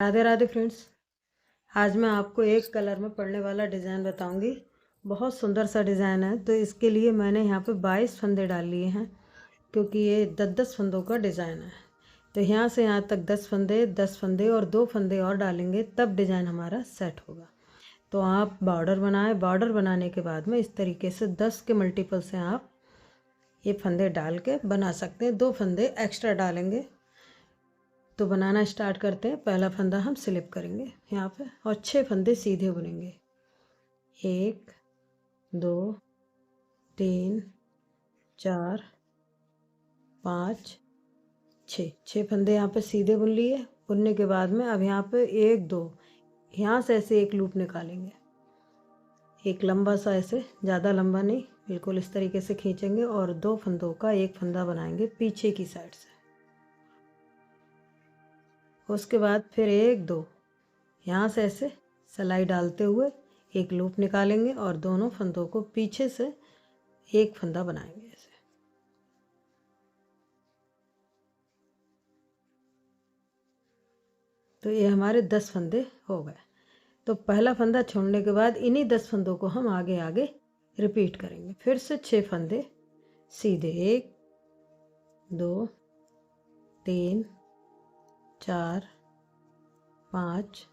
Radhe Radhe friends. आज मैं आपको एक कलर में पड़ने वाला डिज़ाइन बताऊंगी। बहुत सुंदर सा डिज़ाइन है। तो इसके लिए मैंने यहाँ पे 22 फंदे डाल लिए हैं, क्योंकि ये 10-10 फंदों का डिज़ाइन है। तो यहाँ से यहाँ तक 10 फंदे और 2 फंदे और डालेंगे, तब डिज़ाइन हमारा सेट होगा। तो आप बॉर्डर बनाएं। बॉर्डर बनाने के बाद में इस तरीके से 10 के मल्टीपल से आप ये फंदे डाल के बना सकते हैं। 2 फंदे एक्स्ट्रा डालेंगे। तो बनाना स्टार्ट करते हैं। पहला फंदा हम स्लिप करेंगे यहाँ पे और 6 फंदे सीधे बुनेंगे। 1 2 3 4 5 6 फंदे यहाँ पे सीधे बुन लिए। बुनने के बाद में अब यहाँ पे 1 2 यहाँ से ऐसे एक लूप निकालेंगे, एक लंबा सा, ऐसे ज़्यादा लंबा नहीं, बिल्कुल इस तरीके से खींचेंगे और 2 फंदों का एक फंदा बनाएंगे पीछे की साइड से। उसके बाद फिर 1 2 यहाँ से ऐसे सिलाई डालते हुए एक लूप निकालेंगे और दोनों फंदों को पीछे से एक फंदा बनाएंगे ऐसे। तो ये हमारे 10 फंदे हो गए। तो पहला फंदा छोड़ने के बाद इन्हीं 10 फंदों को हम आगे आगे रिपीट करेंगे। फिर से 6 फंदे सीधे, 1 2 3 4 5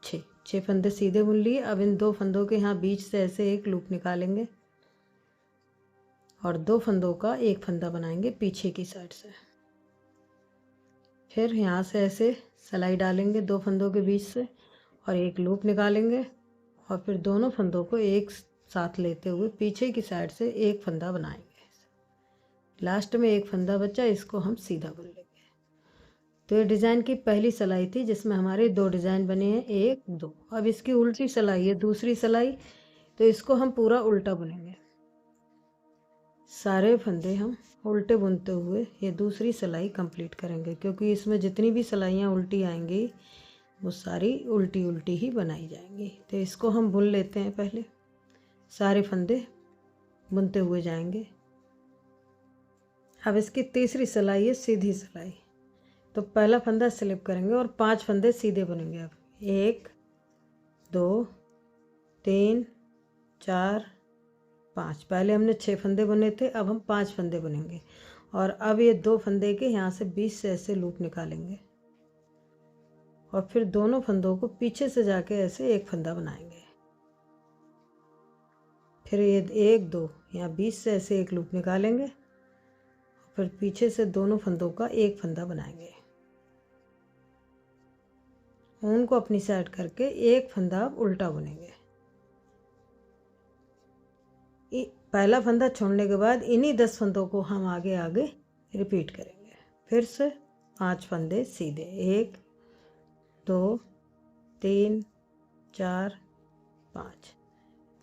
6 फंदे सीधे बुन लिए। अब इन 2 फंदों के यहाँ बीच से ऐसे एक लूप निकालेंगे और 2 फंदों का एक फंदा बनाएंगे पीछे की साइड से। फिर यहाँ से ऐसे सिलाई डालेंगे 2 फंदों के बीच से और एक लूप निकालेंगे और फिर दोनों फंदों को एक साथ लेते हुए पीछे की साइड से एक फंदा बनाएंगे। लास्ट में एक फंदा बचा, इसको हम सीधा बुन लेंगे। तो ये डिज़ाइन की पहली सिलाई थी, जिसमें हमारे 2 डिज़ाइन बने हैं, 1 2। अब इसकी उल्टी सिलाई है, दूसरी सिलाई। तो इसको हम पूरा उल्टा बुनेंगे। सारे फंदे हम उल्टे बुनते हुए ये दूसरी सिलाई कंप्लीट करेंगे, क्योंकि इसमें जितनी भी सिलाइयाँ उल्टी आएंगी वो सारी उल्टी उल्टी ही बनाई जाएंगी। तो इसको हम बुन लेते हैं। पहले सारे फंदे बुनते हुए जाएंगे। अब इसकी तीसरी सिलाई है सीधी सिलाई। तो पहला फंदा स्लिप करेंगे और 5 फंदे सीधे बुनेंगे। अब 1 2 3 4 5। पहले हमने 6 फंदे बुने थे, अब हम 5 फंदे बुनेंगे। और अब ये 2 फंदे के यहाँ से बीच से ऐसे लूप निकालेंगे और फिर दोनों फंदों को पीछे से जाके ऐसे एक फंदा बनाएंगे। फिर ये 1 2 यहाँ बीच से ऐसे एक लूप निकालेंगे, फिर पीछे से दोनों फंदों का एक फंदा बनाएंगे। उनको अपनी साइड करके एक फंदा उल्टा बुनेंगे। पहला फंदा छोड़ने के बाद इन्हीं 10 फंदों को हम आगे आगे रिपीट करेंगे। फिर से 5 फंदे सीधे, 1 2 3 4 5।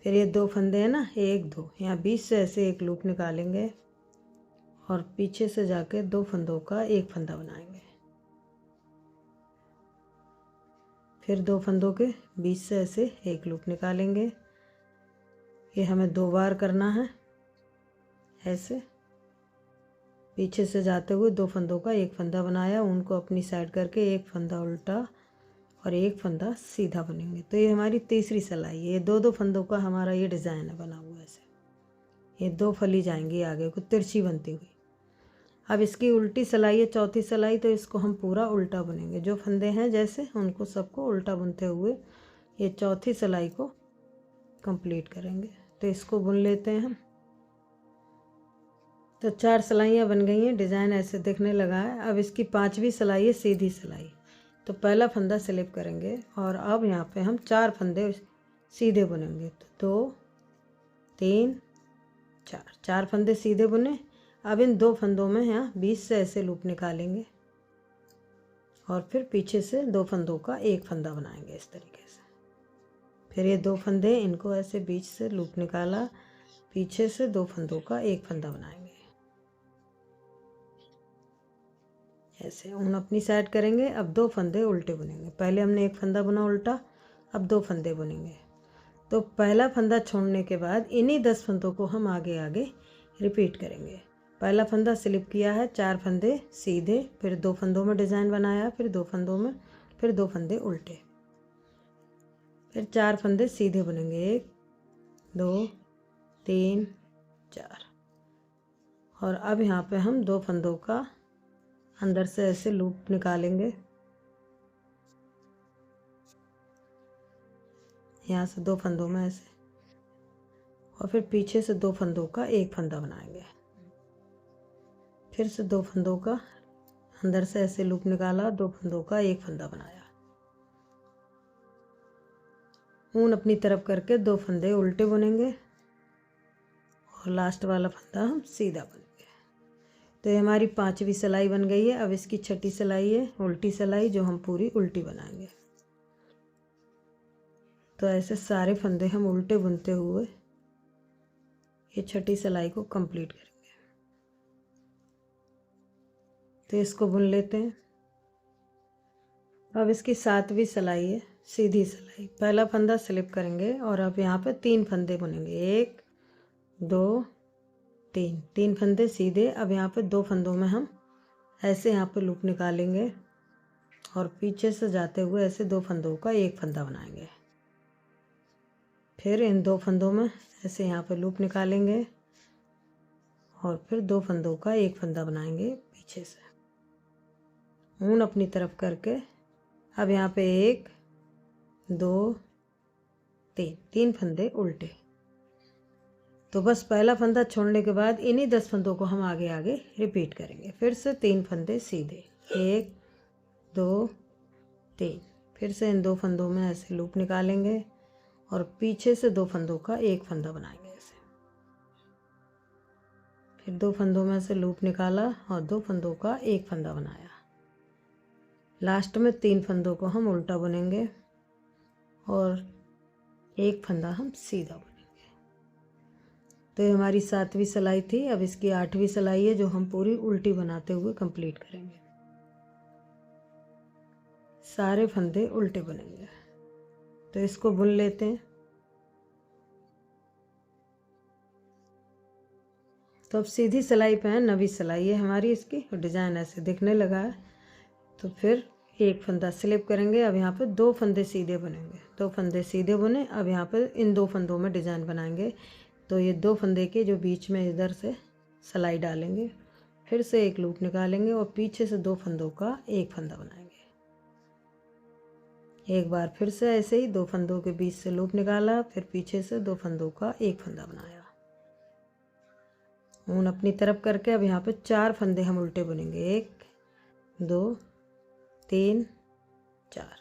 फिर ये 2 फंदे हैं ना, 1 2, यहाँ बीच से ऐसे एक लूप निकालेंगे और पीछे से जाके 2 फंदों का एक फंदा बनाएंगे। फिर 2 फंदों के बीच से ऐसे एक लूप निकालेंगे। ये हमें 2 बार करना है। ऐसे पीछे से जाते हुए 2 फंदों का एक फंदा बनाया, उनको अपनी साइड करके एक फंदा उल्टा और एक फंदा सीधा बुनेंगे। तो ये हमारी तीसरी सिलाई है। ये 2 फंदों का हमारा ये डिज़ाइन है बना हुआ ऐसे। ये 2 फली जाएंगी आगे को तिरछी बनती हुई। अब इसकी उल्टी सिलाई है, चौथी सिलाई। तो इसको हम पूरा उल्टा बुनेंगे। जो फंदे हैं जैसे उनको सबको उल्टा बुनते हुए ये चौथी सिलाई को कंप्लीट करेंगे। तो इसको बुन लेते हैं हम। तो 4 सिलाइयाँ बन गई हैं। डिज़ाइन ऐसे दिखने लगा है। अब इसकी 5वीं सिलाई है सीधी सिलाई। तो पहला फंदा स्लिप करेंगे और अब यहाँ पे हम 4 फंदे सीधे बुनेंगे। तो 2 3 4 फंदे सीधे बुने। अब इन 2 फंदों में यहाँ बीच से ऐसे लूप निकालेंगे और फिर पीछे से 2 फंदों का एक फंदा बनाएंगे इस तरीके से। फिर ये 2 फंदे, इनको ऐसे बीच से लूप निकाला, पीछे से 2 फंदों का एक फंदा बनाएंगे। ऐसे ऊन अपनी साइड करेंगे। अब 2 फंदे उल्टे बुनेंगे। पहले हमने एक फंदा बुना उल्टा, अब 2 फंदे बुनेंगे। तो पहला फंदा छोड़ने के बाद इन्हीं 10 फंदों को हम आगे आगे रिपीट करेंगे। पहला फंदा स्लिप किया है, 4 फंदे सीधे, फिर 2 फंदों में डिज़ाइन बनाया, फिर 2 फंदों में फिर 2 फंदे उल्टे, फिर 4 फंदे सीधे बुनेंगे, 1 2 3 4। और अब यहाँ पे हम 2 फंदों का अंदर से ऐसे लूप निकालेंगे, यहाँ से 2 फंदों में ऐसे, और फिर पीछे से 2 फंदों का एक फंदा बनाएंगे, फिर से 2 फंदों का अंदर से ऐसे लूप निकाला, 2 फंदों का एक फंदा बनाया, ऊन अपनी तरफ करके 2 फंदे उल्टे बुनेंगे और लास्ट वाला फंदा हम सीधा बुनेंगे। तो ये हमारी 5वीं सिलाई बन गई है। अब इसकी 6ठी सिलाई है उल्टी सिलाई, जो हम पूरी उल्टी बनाएंगे। तो ऐसे सारे फंदे हम उल्टे बुनते हुए ये 6ठी सिलाई को कंप्लीट करेंगे। तो इसको बुन लेते हैं। अब इसकी 7वीं सिलाई है सीधी सिलाई। पहला फंदा स्लिप करेंगे और अब यहाँ पे 3 फंदे बुनेंगे, 1 2 3 फंदे सीधे। अब यहाँ पे 2 फंदों में हम ऐसे यहाँ पे लूप निकालेंगे और पीछे से जाते हुए ऐसे 2 फंदों का एक फंदा बनाएंगे, फिर इन 2 फंदों में ऐसे यहाँ पे लूप निकालेंगे और फिर 2 फंदों का एक फंदा बनाएंगे पीछे से, ऊन अपनी तरफ करके। अब यहाँ पे 1 2 3 फंदे उल्टे। तो बस पहला फंदा छोड़ने के बाद इन्हीं 10 फंदों को हम आगे आगे रिपीट करेंगे। फिर से 3 फंदे सीधे, 1 2 3, फिर से इन 2 फंदों में ऐसे लूप निकालेंगे और पीछे से 2 फंदों का एक फंदा बनाएंगे ऐसे, फिर 2 फंदों में से लूप निकाला और 2 फंदों का एक फंदा बनाया। लास्ट में 3 फंदों को हम उल्टा बुनेंगे और एक फंदा हम सीधा बुनेंगे। तो ये हमारी 7वीं सिलाई थी। अब इसकी 8वीं सिलाई है, जो हम पूरी उल्टी बनाते हुए कंप्लीट करेंगे। सारे फंदे उल्टे बुनेंगे। तो इसको बुन लेते हैं। तो अब सीधी सिलाई पे है 9वीं सिलाई है हमारी इसकी, और डिज़ाइन ऐसे दिखने लगा है। तो फिर एक फंदा स्लिप करेंगे। अब यहाँ पे 2 फंदे सीधे बुनेंगे, 2 फंदे सीधे बुने। अब यहाँ पे इन 2 फंदों में डिज़ाइन बनाएंगे। तो ये 2 फंदे के जो बीच में इधर से सिलाई डालेंगे, फिर से एक लूप निकालेंगे और पीछे से 2 फंदों का एक फंदा बनाएंगे। एक बार फिर से ऐसे ही 2 फंदों के बीच से लूप निकाला, फिर पीछे से 2 फंदों का एक फंदा बनाया, ऊन अपनी तरफ करके। अब यहाँ पे 4 फंदे हम उल्टे बुनेंगे, 1 2 3 4।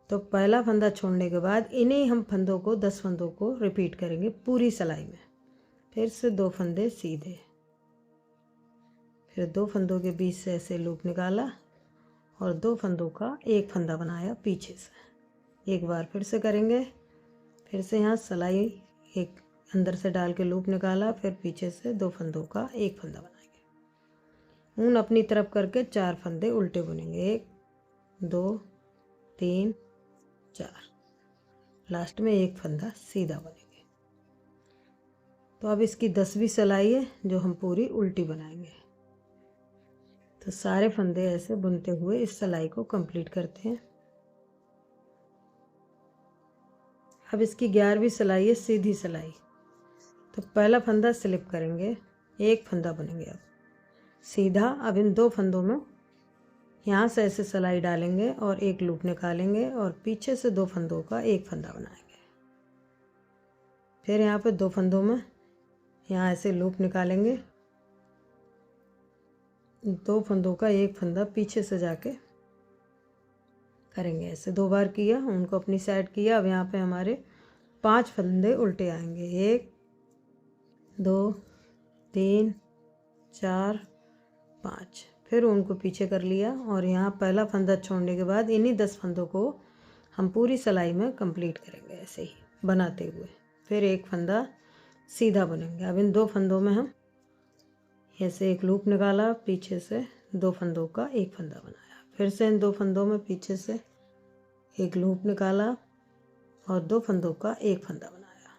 तो पहला फंदा छोड़ने के बाद इन्हीं हम फंदों को 10 फंदों को रिपीट करेंगे पूरी सिलाई में। फिर से 2 फंदे सीधे, फिर 2 फंदों के बीच से ऐसे लूप निकाला और 2 फंदों का एक फंदा बनाया पीछे से। एक बार फिर से करेंगे। फिर से यहाँ सिलाई एक अंदर से डाल के लूप निकाला, फिर पीछे से 2 फंदों का एक फंदा बनाएंगे, ऊन अपनी तरफ करके 4 फंदे उल्टे बुनेंगे, 1 2 3 4। लास्ट में एक फंदा सीधा बुनेंगे। तो अब इसकी 10वीं सिलाई है, जो हम पूरी उल्टी बनाएंगे। तो सारे फंदे ऐसे बुनते हुए इस सिलाई को कंप्लीट करते हैं। अब इसकी 11वीं सिलाई है सीधी सिलाई। तो पहला फंदा स्लिप करेंगे, एक फंदा बुनेंगे अब सीधा। अब इन 2 फंदों में यहाँ से ऐसे सिलाई डालेंगे और एक लूप निकालेंगे और पीछे से 2 फंदों का एक फंदा बनाएंगे। फिर यहाँ पे 2 फंदों में यहाँ ऐसे लूप निकालेंगे, 2 फंदों का एक फंदा पीछे से जाके करेंगे। ऐसे 2 बार किया, उनको अपनी साइड किया। अब यहाँ पे हमारे 5 फंदे उल्टे आएंगे, 1 2 3 4 5। फिर उनको पीछे कर लिया और यहाँ पहला फंदा छोड़ने के बाद इन्हीं 10 फंदों को हम पूरी सिलाई में कंप्लीट करेंगे ऐसे ही बनाते हुए। फिर एक फंदा सीधा बुनेंगे। अब इन 2 फंदों में हम ऐसे एक लूप निकाला, पीछे से 2 फंदों का एक फंदा बनाया, फिर से इन 2 फंदों में पीछे से एक लूप निकाला और 2 फंदों का एक फंदा बनाया,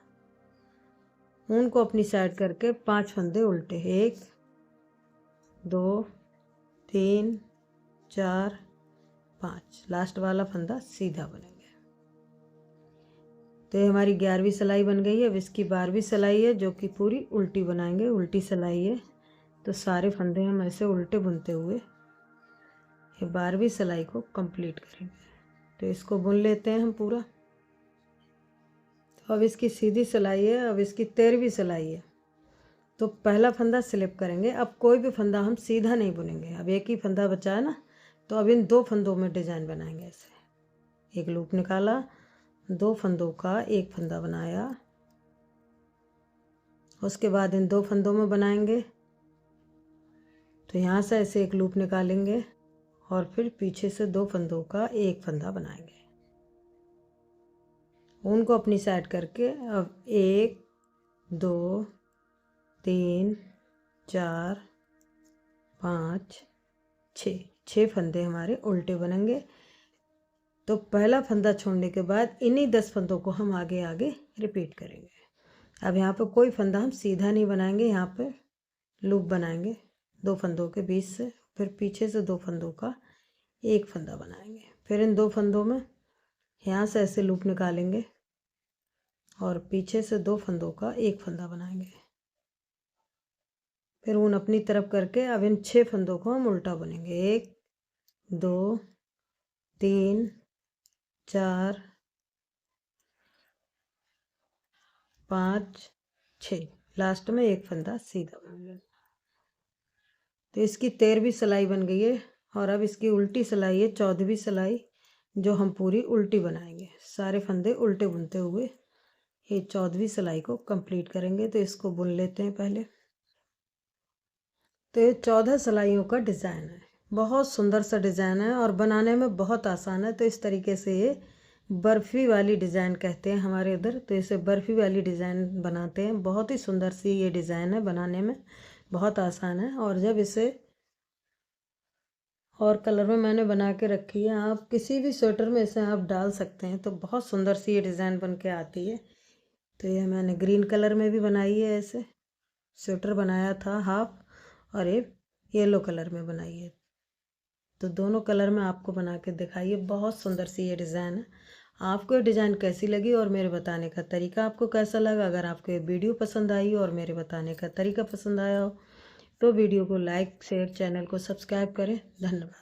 ऊन को अपनी साइड करके 5 फंदे उल्टे, 1 2 3 4 5, लास्ट वाला फंदा सीधा बनेंगे। तो ये हमारी 11वीं सिलाई बन गई है। अब इसकी 12वीं सिलाई है जो कि पूरी उल्टी बनाएंगे, उल्टी सिलाई है। तो सारे फंदे हम ऐसे उल्टे बुनते हुए ये 12वीं सिलाई को कंप्लीट करेंगे। तो इसको बुन लेते हैं हम पूरा। तो अब इसकी सीधी सिलाई है, अब इसकी 13वीं सिलाई है। तो पहला फंदा स्लिप करेंगे। अब कोई भी फंदा हम सीधा नहीं बुनेंगे, अब एक ही फंदा बचा है ना, तो अब इन 2 फंदों में डिजाइन बनाएंगे। ऐसे एक लूप निकाला, 2 फंदों का एक फंदा बनाया, उसके बाद इन 2 फंदों में बनाएंगे। तो यहाँ से ऐसे एक लूप निकालेंगे और फिर पीछे से 2 फंदों का एक फंदा बनाएंगे, उनको अपनी साइड करके। अब 1 2 3 4 5 6 फंदे हमारे उल्टे बनेंगे। तो पहला फंदा छोड़ने के बाद इन्हीं 10 फंदों को हम आगे आगे रिपीट करेंगे। अब यहाँ पे कोई फंदा हम सीधा नहीं बनाएंगे, यहाँ पे लूप बनाएंगे 2 फंदों के बीच से, फिर पीछे से 2 फंदों का एक फंदा बनाएंगे। फिर इन 2 फंदों में यहाँ से ऐसे लूप निकालेंगे और पीछे से 2 फंदों का एक फंदा बनाएंगे। फिर ऊन अपनी तरफ करके अब इन 6 फंदों को हम उल्टा बुनेंगे। 1 2 3 4 5 6, लास्ट में एक फंदा सीधा बनेगा। तो इसकी 13वीं सिलाई बन गई है। और अब इसकी उल्टी सिलाई है 14वीं सिलाई, जो हम पूरी उल्टी बनाएंगे। सारे फंदे उल्टे बुनते हुए ये 14वीं सिलाई को कंप्लीट करेंगे। तो इसको बुन लेते हैं पहले। तो ये 14 सिलाइयों का डिज़ाइन है, बहुत सुंदर सा डिज़ाइन है और बनाने में बहुत आसान है। तो इस तरीके से ये बर्फ़ी वाली डिज़ाइन कहते हैं हमारे इधर, तो इसे बर्फ़ी वाली डिज़ाइन बनाते हैं। बहुत ही सुंदर सी ये डिज़ाइन है, बनाने में बहुत आसान है। और जब इसे और कलर में मैंने बना के रखी है, आप किसी भी स्वेटर में इसे आप डाल सकते हैं, तो बहुत सुंदर सी ये डिज़ाइन बन के आती है। तो ये मैंने ग्रीन कलर में भी बनाई है, ऐसे स्वेटर बनाया था हाफ, और ये येलो कलर में बनाई है। तो दोनों कलर में आपको बना के दिखाइए, बहुत सुंदर सी ये डिज़ाइन है। आपको ये डिज़ाइन कैसी लगी और मेरे बताने का तरीका आपको कैसा लगा? अगर आपको ये वीडियो पसंद आई और मेरे बताने का तरीका पसंद आया हो तो वीडियो को लाइक शेयर, चैनल को सब्सक्राइब करें। धन्यवाद।